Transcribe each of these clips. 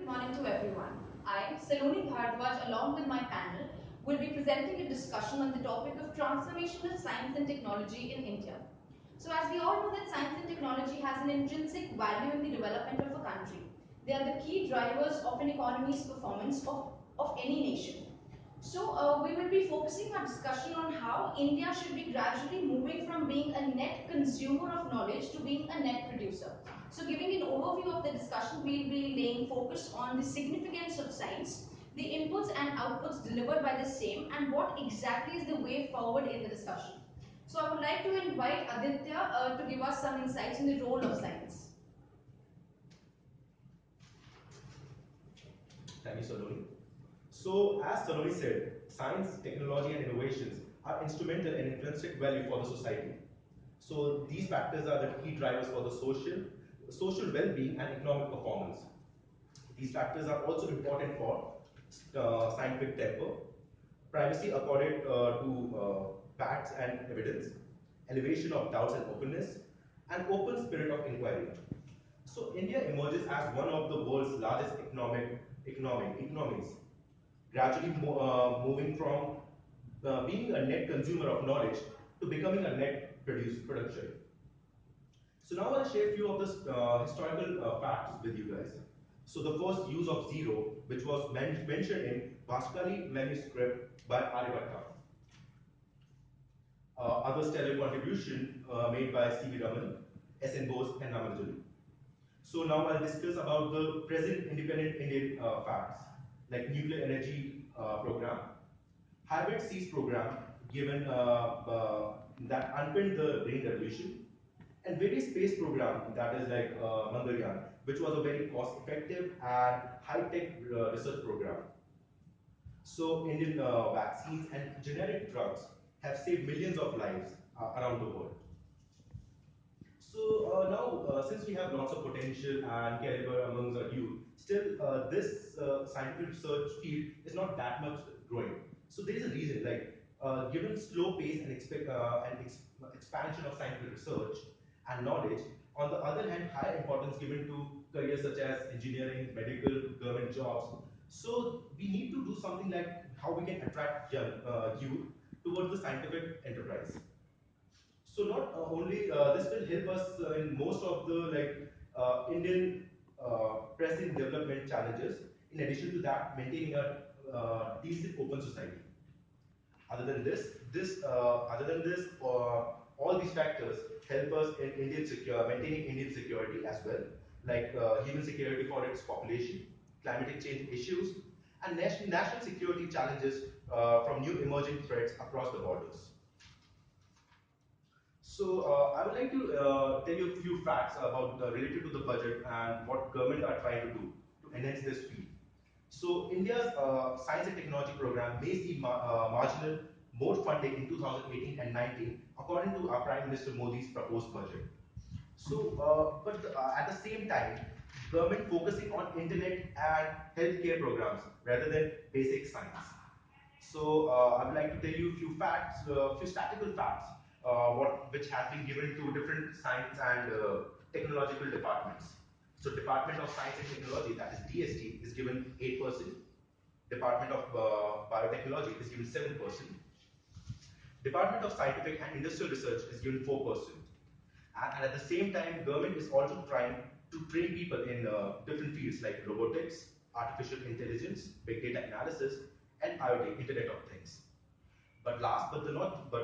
good morning to everyone. I, Saloni Bhardwaj, along with my panel, will be presenting a discussion on the topic of transformational science and technology in India. So as we all know that science and technology has an intrinsic value in the development of a country. They are the key drivers of an economy's performance of any nation. So we will be focusing our discussion on how India should be gradually moving from being a net consumer of knowledge to being a net producer. So giving an overview of the discussion, we will be laying focus on the significance of science, the inputs and outputs delivered by the same, and what exactly is the way forward in the discussion. So I would like to invite Aditya to give us some insights in the role of science. Thank you, Saloni. So, as Saloni said, science, technology, and innovations are instrumental and intrinsic value for the society. So, these factors are the key drivers for the social well-being and economic performance. These factors are also important for scientific temper, privacy accorded to facts and evidence, elevation of doubts and openness, and open spirit of inquiry. So India emerges as one of the world's largest economies, gradually moving from being a net consumer of knowledge to becoming a net producer. So now I'll share a few of the historical facts with you guys. So the first use of zero, which was mentioned in Vaskali manuscript by Aryabhatta. Other stellar contribution made by C.V. Raman, S.N. Bose, and Ramanujulu. So now I'll discuss about the present independent Indian facts, like nuclear energy program, hybrid seas program, given that underpinned the Green Revolution, and various space program, that is like Mangalyaan, which was a very cost-effective and high-tech research program. So Indian vaccines and generic drugs have saved millions of lives around the world. So now, since we have lots of potential and caliber amongst our youth, still this scientific research field is not that much growing. So there is a reason, like given slow pace and expansion of scientific research and knowledge, on the other hand, high importance given to careers such as engineering, medical, government jobs. So we need to do something like how we can attract young youth towards the scientific enterprise. So not only this will help us in most of the Indian pressing development challenges. In addition to that, maintaining a decent open society. Other than this, all these factors help us in maintaining Indian security as well, like human security for its population, climate change issues, and national security challenges from new emerging threats across the borders. So I would like to tell you a few facts about related to the budget and what government are trying to do to enhance this field. So India's science and technology program may see marginal more funding in 2018 and 19 according to our Prime Minister Modi's proposed budget. So, at the same time, government focusing on internet and healthcare programs rather than basic science. So I would like to tell you a few facts, few statistical facts, which have been given to different science and technological departments. So Department of Science and Technology, that is DST, is given 8%. Department of Biotechnology is given 7%. Department of Scientific and Industrial Research is given 4%. And at the same time, government is also trying to train people in different fields like robotics, artificial intelligence, big data analysis, and IoT, Internet of Things. But last but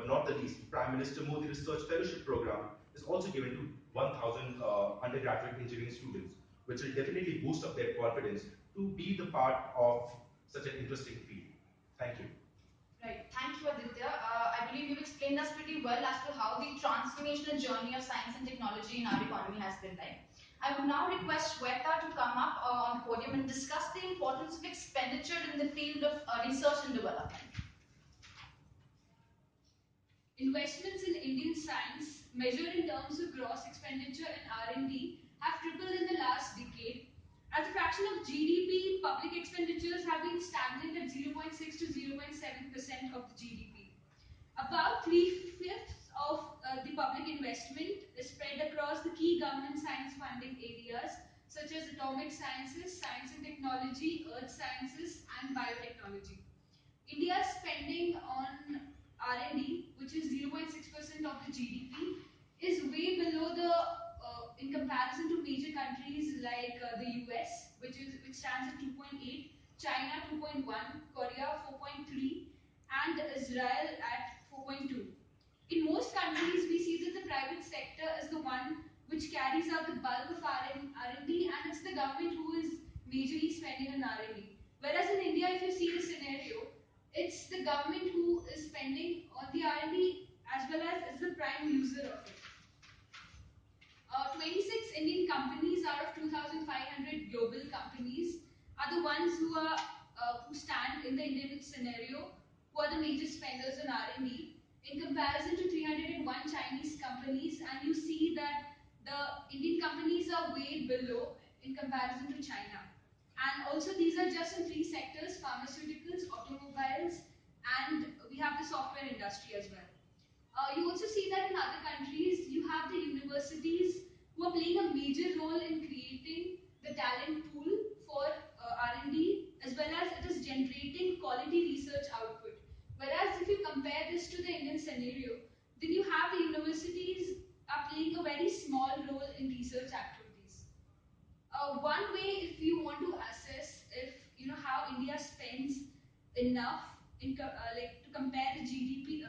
not the least, Prime Minister Modi Research Fellowship Program is also given to 1,000 undergraduate engineering students, which will definitely boost up their confidence to be the part of such an interesting field. Thank you. Right. Thank you, Aditya. I believe you've explained us pretty well as to how the transformational journey of science and technology in our economy has been like. I would now request Shweta to come up on the podium and discuss the importance of expenditure in the field of research and development. Investments in Indian science, measured in terms of gross expenditure and R&D, have tripled in the last decade. As a fraction of GDP, public expenditures have been stagnant at 0.6 to 0.7% of the GDP. About 3/5 of the public investment is spread across the key government science funding areas such as atomic sciences, science and technology, earth sciences, and biotechnology. India's spending on R&D, which is 0.6% of the GDP, is way below the in comparison to major countries like the US, which stands at 2.8, China 2.1, Korea 4.3, and Israel at 4.2. In most countries, we see that the private sector is the one which carries out the bulk of R&D, and it's the government who is majorly spending on R&D. Whereas in India, if you see the scenario, it's the government who is spending on the R&D as well as is the prime user of it. 26 Indian companies out of 2,500 global companies are the ones who stand in the Indian scenario, who are the major spenders on R&D, in comparison to 301 Chinese companies, and you see that the Indian companies are way below in comparison to China. And also these are just in three sectors: pharmaceuticals, automobiles, and we have the software industry as well. You also see that in other countries, you have the universities who are playing a major role in creating the talent pool for R&D, as well as it is generating quality research output. Whereas if you compare this to the Indian scenario, then you have the universities are playing a very small role in research activities. One way, if you want to assess if how India spends enough like to compare the GDP,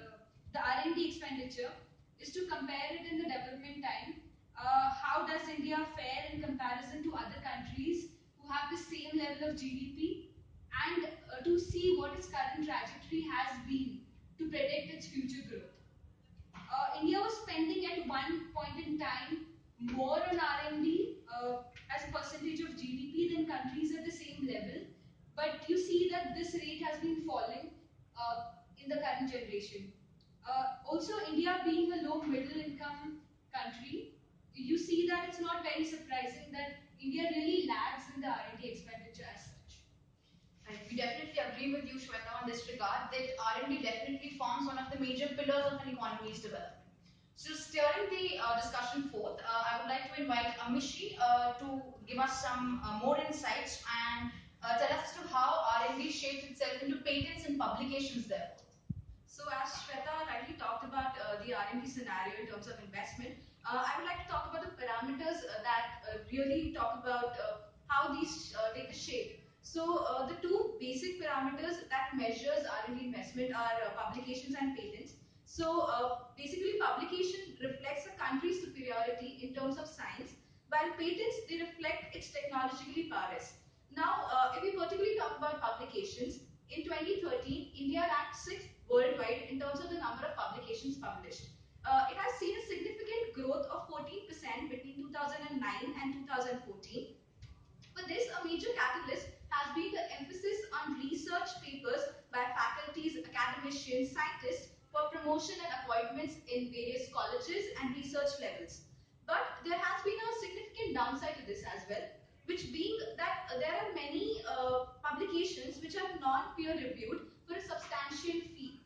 the R&D expenditure, is to compare it in the development time. How does India fare in comparison to other countries who have the same level of GDP, and to see what its current trajectory has been to predict its future growth. India was spending at one point in time more on R&D as a percentage of GDP than countries at the same level, but you see that this rate has been falling in the current generation. Also, India being a low middle income country, you see that it's not very surprising that India really lags in the R&D expenditure as such. Right. We definitely agree with you, Shweta, on this regard that R&D definitely forms one of the major pillars of an economy's development. So, steering the discussion forth, I would like to invite Amishi to give us some more insights and tell us as to how R&D shapes itself into patents and publications therefore. So as Shweta rightly talked about the R&D scenario in terms of investment, I would like to talk about the parameters that really talk about how these take the shape. So the two basic parameters that measures R&D investment are publications and patents. So basically publication reflects a country's superiority in terms of science, while patents, they reflect its technologically prowess. Now, if we particularly talk about publications, in 2013, India ranked 6th worldwide in terms of the number of publications published. It has seen a significant growth of 14% between 2009 and 2014. For this, a major catalyst has been the emphasis on research papers by faculties, academicians, scientists for promotion and appointments in various colleges and research levels. But there has been a significant downside to this as well, which being that there are many publications which are non-peer reviewed for a substantial fee.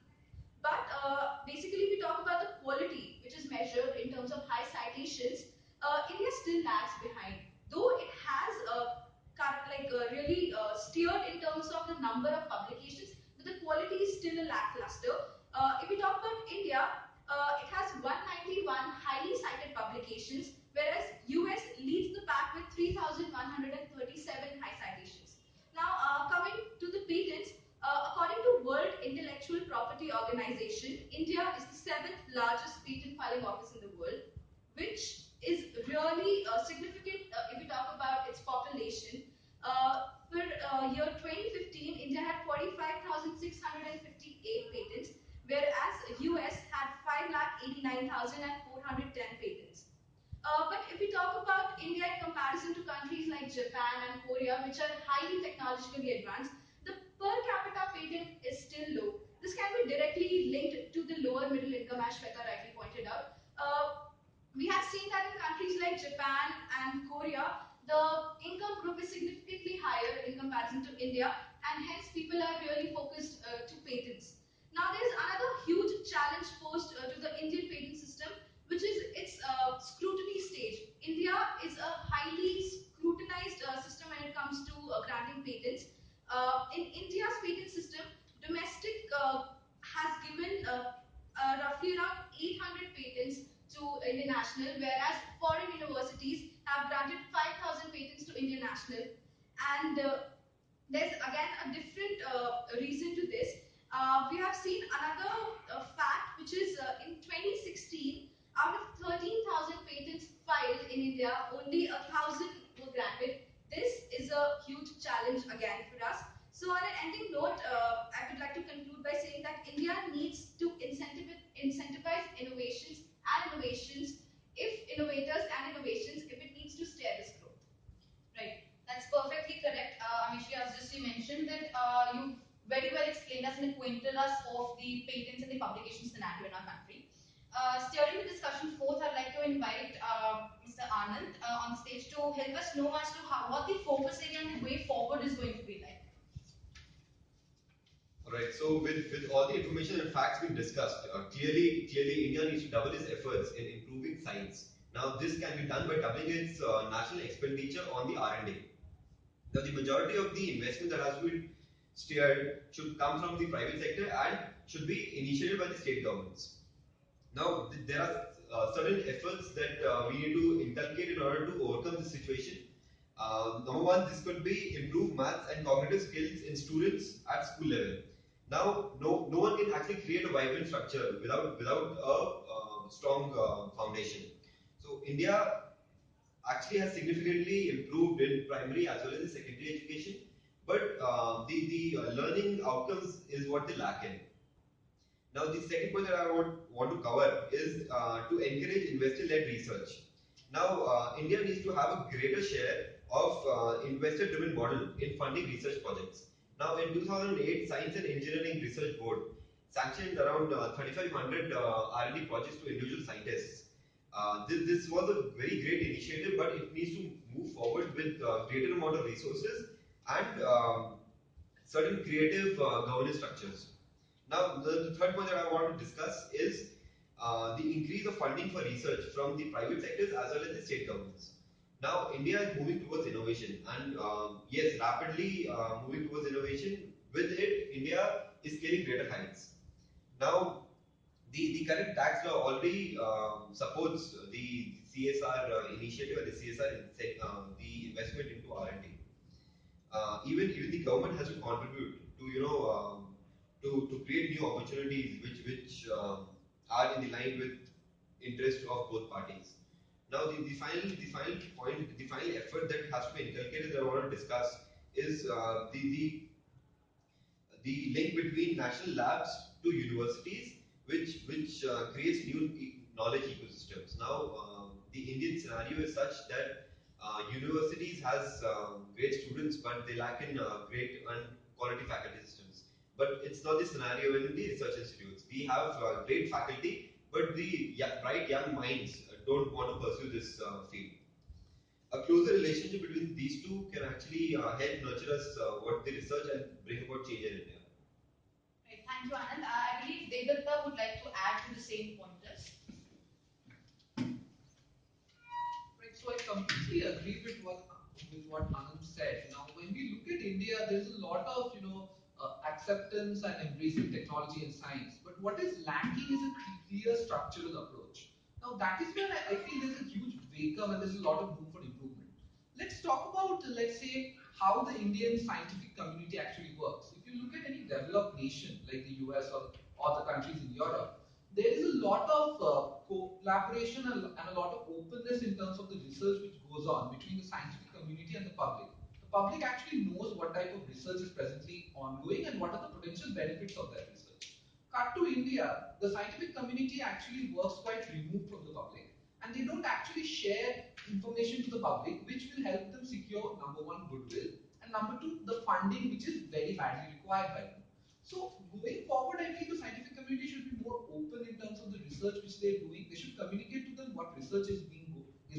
But basically we talk about the quality which is measured in terms of high citations, India still lags behind. Though it has really steered in terms of the number of publications, but the quality is still a lackluster. If we talk about India, it has 191 highly cited publications, whereas US leads the pack with 3,137 high citations. Now, coming to the patents, according to World Intellectual Property Organization, India is the 7th largest patent filing office in the world, which is really significant if we talk about its population. For year 2015, India had 45,658 patents, whereas US had 5,89,410 patents. But if we talk about India in comparison to countries like Japan and Korea, which are highly technologically advanced, the per capita patent is still low. This can be directly linked to the lower middle income, as Shweta rightly pointed out. We have seen that in countries like Japan and Korea, the income group is significantly higher in comparison to India, and hence people are really focused to patents. Now there is another huge challenge posed to the Indian patent system, which is its scrutiny stage. India is a highly scrutinized national, whereas foreign universities have granted 5,000 patents to Indian national. And there's again a different reason to this. We have seen another fact, which is in 2016, out of 13,000 patents filed in India, only 1,000 were granted. This is a huge challenge again for us. So on an ending note, I would like to conclude by saying that India needs to incentivize innovations, if innovators and innovations, if it needs to steer this growth. Right. That's perfectly correct. Amishi, as just you mentioned that you very well explained us and acquainted us of the patents and the publication scenario in our country. Steering the discussion forth, I'd like to invite Mr. Anand on the stage to help us know as to what the focus area and the way forward is going to be like. Alright, so with all the information and facts we've discussed, clearly India needs to double its efforts in improving science. Now this can be done by doubling its national expenditure on the R&D. Now the majority of the investment that has to be steered should come from the private sector and should be initiated by the state governments. Now there are certain efforts that we need to inculcate in order to overcome this situation. Number one, this could be improve maths and cognitive skills in students at school level. Now, no one can actually create a vibrant structure without a strong foundation. So India actually has significantly improved in primary as well as the secondary education, but the learning outcomes is what they lack in. Now, the second point that I want to cover is to encourage investor-led research. Now, India needs to have a greater share of investor-driven model in funding research projects. Now, in 2008, Science and Engineering Research Board sanctioned around 3,500 R&D projects to individual scientists. This was a very great initiative, but it needs to move forward with greater amount of resources and certain creative governance structures. Now, the third point that I want to discuss is the increase of funding for research from the private sectors as well as the state governments. Now, India is moving towards innovation, and yes, rapidly moving towards innovation. With it, India is scaling greater heights. Now, the current tax law already supports the CSR initiative and the the investment into R&D. Even the government has to contribute to to create new opportunities which are in the line with interest of both parties. Now the final effort that has to be inculcated that I want to discuss is the link between national labs to universities, which creates new knowledge ecosystems. Now, the Indian scenario is such that universities has great students, but they lack in great and quality faculty systems. But it's not the scenario in the research institutes. We have great faculty, but the bright young minds don't want to pursue this field. A closer relationship between these two can actually help nurture us what the research and bring about change in India. Right, thank you, Anand. I believe Devatta would like to add to the same pointers. Right, so I completely agree with what Anand said. Now, when we look at India, there's a lot of acceptance and embracing technology and science. But what is lacking is a clear structural approach. Now, that is where I feel there's a huge vacuum and there's a lot of room for improvement. Let's talk about, let's say, how the Indian scientific community actually works. If you look at any developed nation like the US or the countries in Europe, there is a lot of collaboration and a lot of openness in terms of the research which goes on between the scientific community and the public. The public actually knows what type of research is presently ongoing and what are the potential benefits of that research. Cut to India, the scientific community actually works quite removed from the public, and they don't actually share information to the public, which will help them secure number one, goodwill, and number two, the funding which is very badly required by them. So going forward, I feel the scientific community should be more open in terms of the research which they're doing. They should communicate to them what research is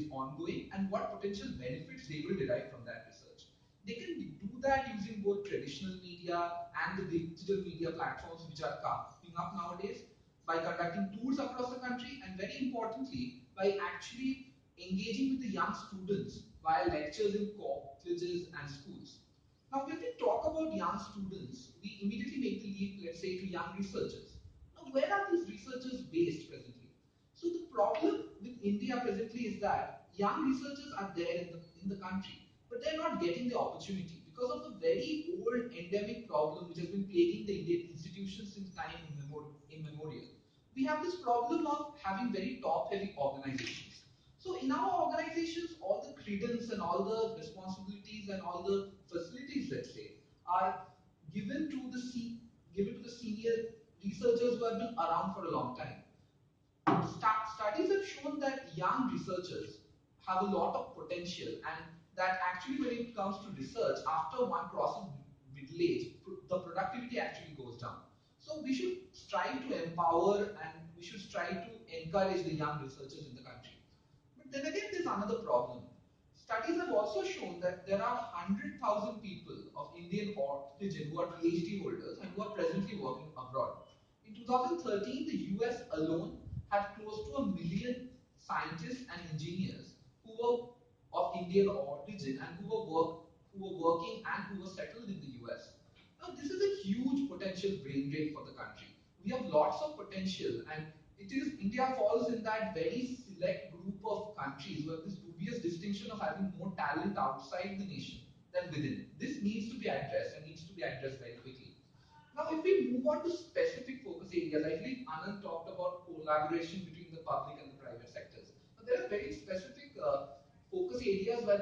ongoing and what potential benefits they will derive from that research. They can do that using both traditional media and the digital media platforms which are coming up nowadays, by conducting tours across the country, and very importantly, by actually engaging with the young students via lectures in colleges and schools. Now, when we talk about young students, we immediately make the leap, let's say, to young researchers. Now, where are these researchers based presently? So the problem with India presently is that young researchers are there in the country, but they're not getting the opportunity because of a very old endemic problem which has been plaguing the Indian institutions since time immemorial. We have this problem of having very top-heavy organizations. So in our organizations, all the credence and all the responsibilities and all the facilities, let's say, are given to the given to the senior researchers who have been around for a long time. Studies have shown that young researchers have a lot of potential, and that actually when it comes to research, after one crosses middle age, the productivity actually goes down. So we should strive to empower and we should strive to encourage the young researchers in the country. But then again, there's another problem. Studies have also shown that there are 100,000 people of Indian origin who are PhD holders and who are presently working abroad. In 2013, the US alone had close to 1 million scientists and engineers who were of Indian origin and who were working and who were settled in the US. Now, this is a huge potential brain drain for the country. We have lots of potential, and India falls in that very select group of countries who have this dubious distinction of having more talent outside the nation than within. This needs to be addressed and needs to be addressed very quickly. Now, if we move on to specific focus areas, I believe Anand talked about collaboration between the public and the private sectors. Now, there are very specific focus areas where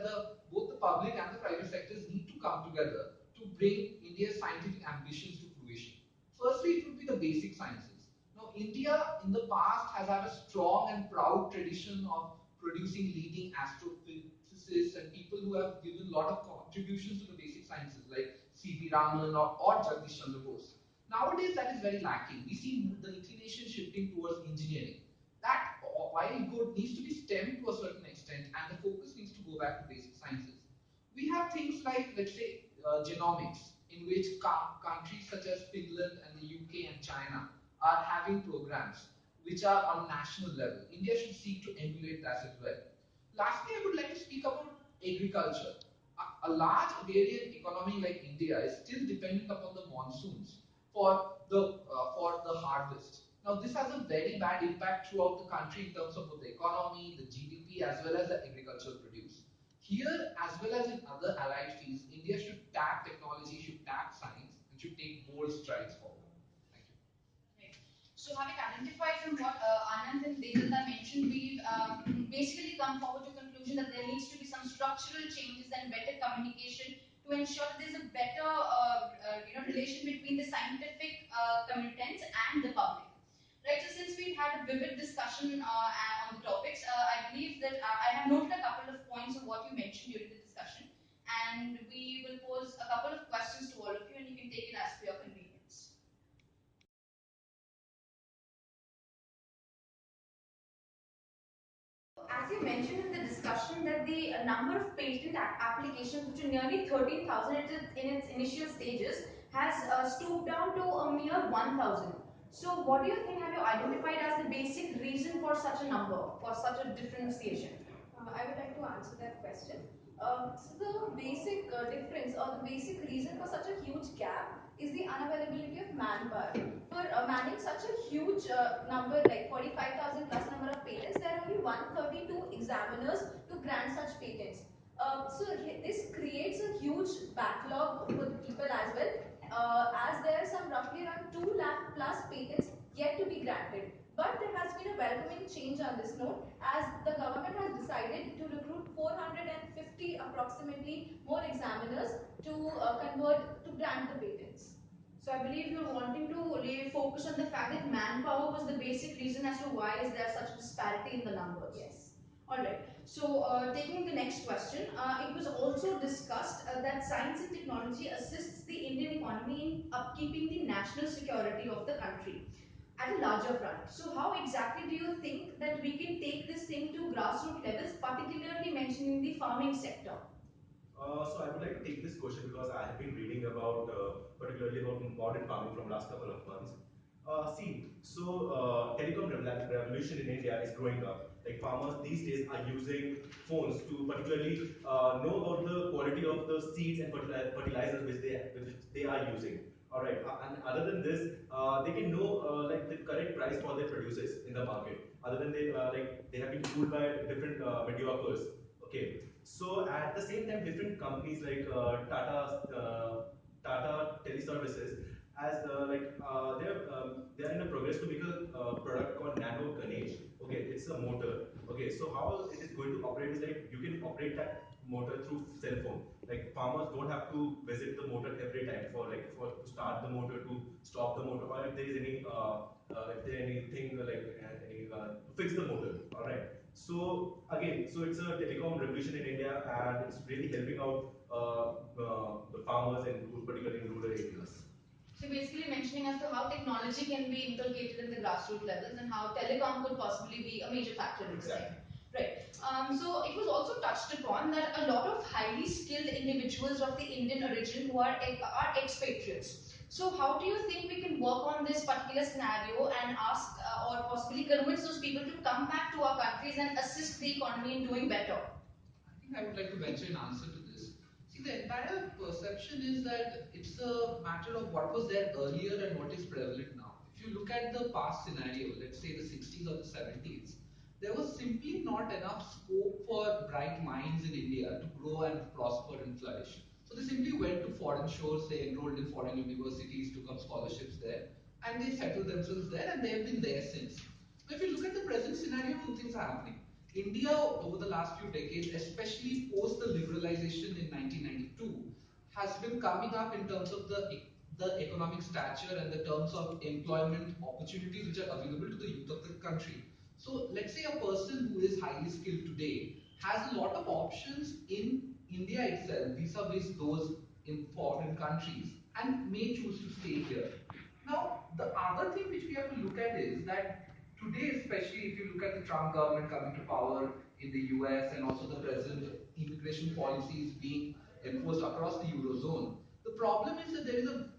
both the public and the private sectors need to come together to bring India's scientific ambitions to fruition. Firstly, it would be the basic sciences. Now, India in the past has had a strong and proud tradition of producing leading astrophysicists and people who have given a lot of contributions to the basic sciences, like C.V. Raman or Jagdish Chandra Bose. Nowadays, that is very lacking. We see the inclination shifting towards engineering. That, while good, needs to be stemmed to a certain extent, and the focus needs to go back to basic sciences. We have things like, let's say, genomics, in which countries such as Finland and the UK and China are having programs which are on national level. India should seek to emulate that as well. Lastly, I would like to speak about agriculture. A large agrarian economy like India is still dependent upon the monsoons for the harvest. Now, this has a very bad impact throughout the country in terms of both the economy, the GDP, as well as the agricultural produce. Here, as well as in other allied fields, India should tap technology, should tap science, and should take bold strides forward. Thank you. Right. So having identified from what Anand and Devata mentioned, we've basically come forward to conclusion that there needs to be some structural changes and better communication to ensure that there's a better relation between the scientific contents and the public. Right, so since we've had a vivid discussion on the topics, I believe that I have noted a couple of points of what you mentioned during the discussion, and we will pose a couple of questions to all of you, and you can take it as per your convenience. As you mentioned in the discussion that the number of patent applications, which are nearly 13,000 in its initial stages, has stooped down to a mere 1,000. So what do you think have you identified as the basic reason for such a number, for such a differentiation? I would like to answer that question. So the basic difference or the basic reason for such a huge gap is the unavailability of manpower. For manning such a huge number like 45,000 plus number of patents, there are only 132 examiners to grant such patents. So this creates a huge backlog for the people as well, as there are some roughly around 2 lakh plus patents yet to be granted. But there has been a welcoming change on this note, as the government has decided to recruit 450 approximately more examiners to convert to grant the patents. So I believe you're wanting to lay focus on the fact that manpower was the basic reason as to why is there such a disparity in the numbers. Yes. Alright, so taking the next question, it was also discussed that science and technology assists the Indian economy in upkeeping the national security of the country at a larger front. So how exactly do you think that we can take this thing to grassroots levels, particularly mentioning the farming sector? So I would like to take this question because I have been reading about, particularly about modern farming from last couple of months. Telecom revolution in India is growing up. Like farmers these days are using phones to particularly know about the quality of the seeds and fertilizers which they are using. All right, and other than this, they can know like the correct price for their produces in the market. Other than they like they have been fooled by different mediocres. Okay, so at the same time, different companies like Tata Teleservices, as they're in a progress to make a product called Nano Ganesh. Okay, it's a motor. Okay, so how it is going to operate is like you can operate that motor through cell phone. Like farmers don't have to visit the motor every time for to start the motor, to stop the motor, or if there is any if there anything to fix the motor. All right. So again, so it's a telecom revolution in India, and it's really helping out the farmers in particularly in rural areas. So basically mentioning as to how technology can be inculcated in the grassroots levels and how telecom could possibly be a major factor in the same. Right. So it was also touched upon that a lot of highly skilled individuals of the Indian origin who are expatriates. So how do you think we can work on this particular scenario and ask or possibly convince those people to come back to our countries and assist the economy in doing better? I think I would like to venture an answer to this. See, the entire perception is that it's a matter of what was there earlier and what is prevalent now. If you look at the past scenario, let's say the 60s or the 70s, there was simply not enough scope for bright minds in India to grow and prosper and flourish. So they simply went to foreign shores, they enrolled in foreign universities, took up scholarships there, and they settled themselves there, and they have been there since. Now, if you look at the present scenario, two things are happening. India, over the last few decades, especially post the liberalization in 1992, has been coming up in terms of the economic stature and the terms of employment opportunities which are available to the youth of the country. So let's say a person who is highly skilled today has a lot of options in India itself vis-a-vis those in foreign countries and may choose to stay here. Now, the other thing which we have to look at is that today, especially if you look at the Trump government coming to power in the US and also the present immigration policies being enforced across the Eurozone, the problem is that there is a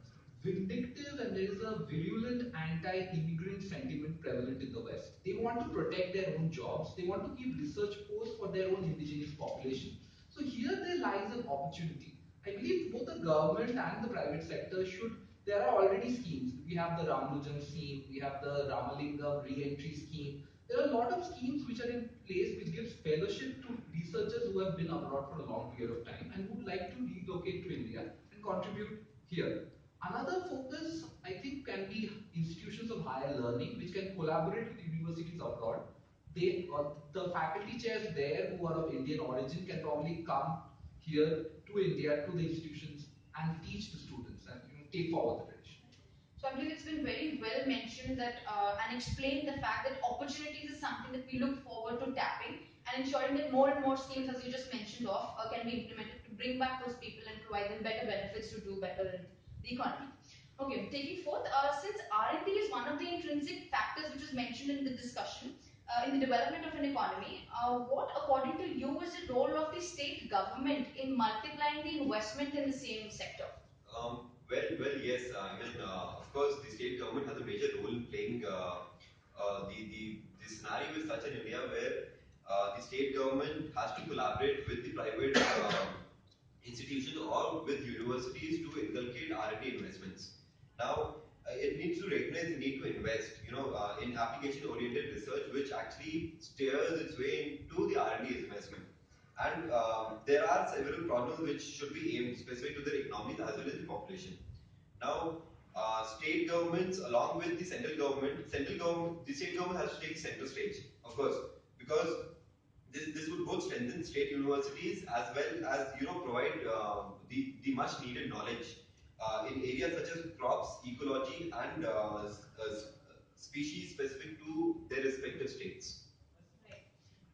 vindictive and there is a virulent anti-immigrant sentiment prevalent in the West. They want to protect their own jobs. They want to keep research posts for their own indigenous population. So here there lies an opportunity. I believe both the government and the private sector should. There are already schemes. We have the Ramanujan scheme. We have the Ramalingam re-entry scheme. There are a lot of schemes which are in place which gives fellowship to researchers who have been abroad for a long period of time and would like to relocate to India and contribute here. Another focus, I think, can be institutions of higher learning which can collaborate with universities abroad. The faculty chairs there who are of Indian origin can probably come here to India, to the institutions, and teach the students and take forward the tradition. So I believe it's been very well mentioned that and explained the fact that opportunities is something that we look forward to tapping and ensuring that more and more schemes, as you just mentioned of, can be implemented to bring back those people and provide them better benefits to do better in the economy. Okay, taking forth, since R&D is one of the intrinsic factors which is mentioned in the discussion in the development of an economy, what according to you is the role of the state government in multiplying the investment in the same sector? Yes. I mean, of course, the state government has a major role in playing. The scenario is such in India where the state government has to collaborate with the private institution or with universities to inculcate R&D investments. Now, it needs to recognize the need to invest, in application-oriented research, which actually steers its way into the R&D investment. And there are several problems which should be aimed specific to their economies as well as the population. Now, state governments, along with the the state government has to take center stage, of course, because this would both strengthen state universities as well as provide the much needed knowledge in areas such as crops, ecology, and species specific to their respective states. Right.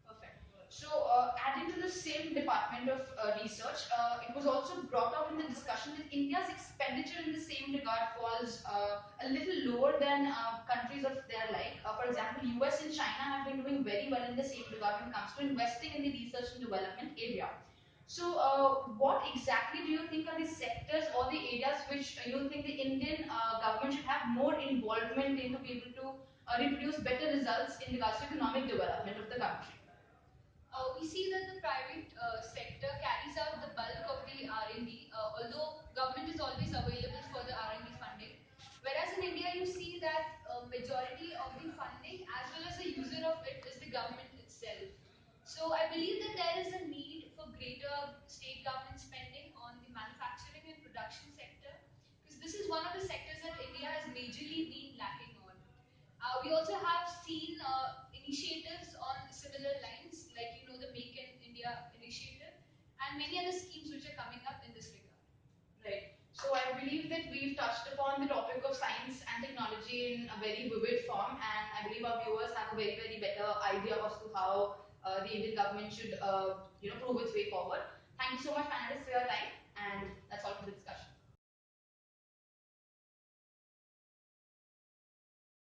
Perfect. So, adding to the same department of research, it was also brought up in the discussion that India's expenditure in the same regard falls a little lower than countries of their like. For example, US and China have been doing very well in the same regard when it comes to investing in the research and development area. So, what exactly do you think are the sectors or the areas which you think the Indian government should have more involvement in to be able to reproduce better results in regards to economic development of the country? We see that the private sector carries out the bulk of the R&D, although government is always available for the R&D funding Whereas in India, you see that majority of the funding as well as the user of it is the government itself. So I believe that there is a need for greater state government spending on the manufacturing and production sector, because this is one of the sectors that India has majorly been lacking on. We also have seen initiatives on similar lines, like the Make in India initiative, and many other schemes which are coming up in this regard. Right. So I believe that we've touched upon the topic of science and technology in a very vivid form, and I believe our viewers have a very, very better idea as to how the Indian government should, prove its way forward. Thank you so much, panelists, for your time, and that's all for the discussion.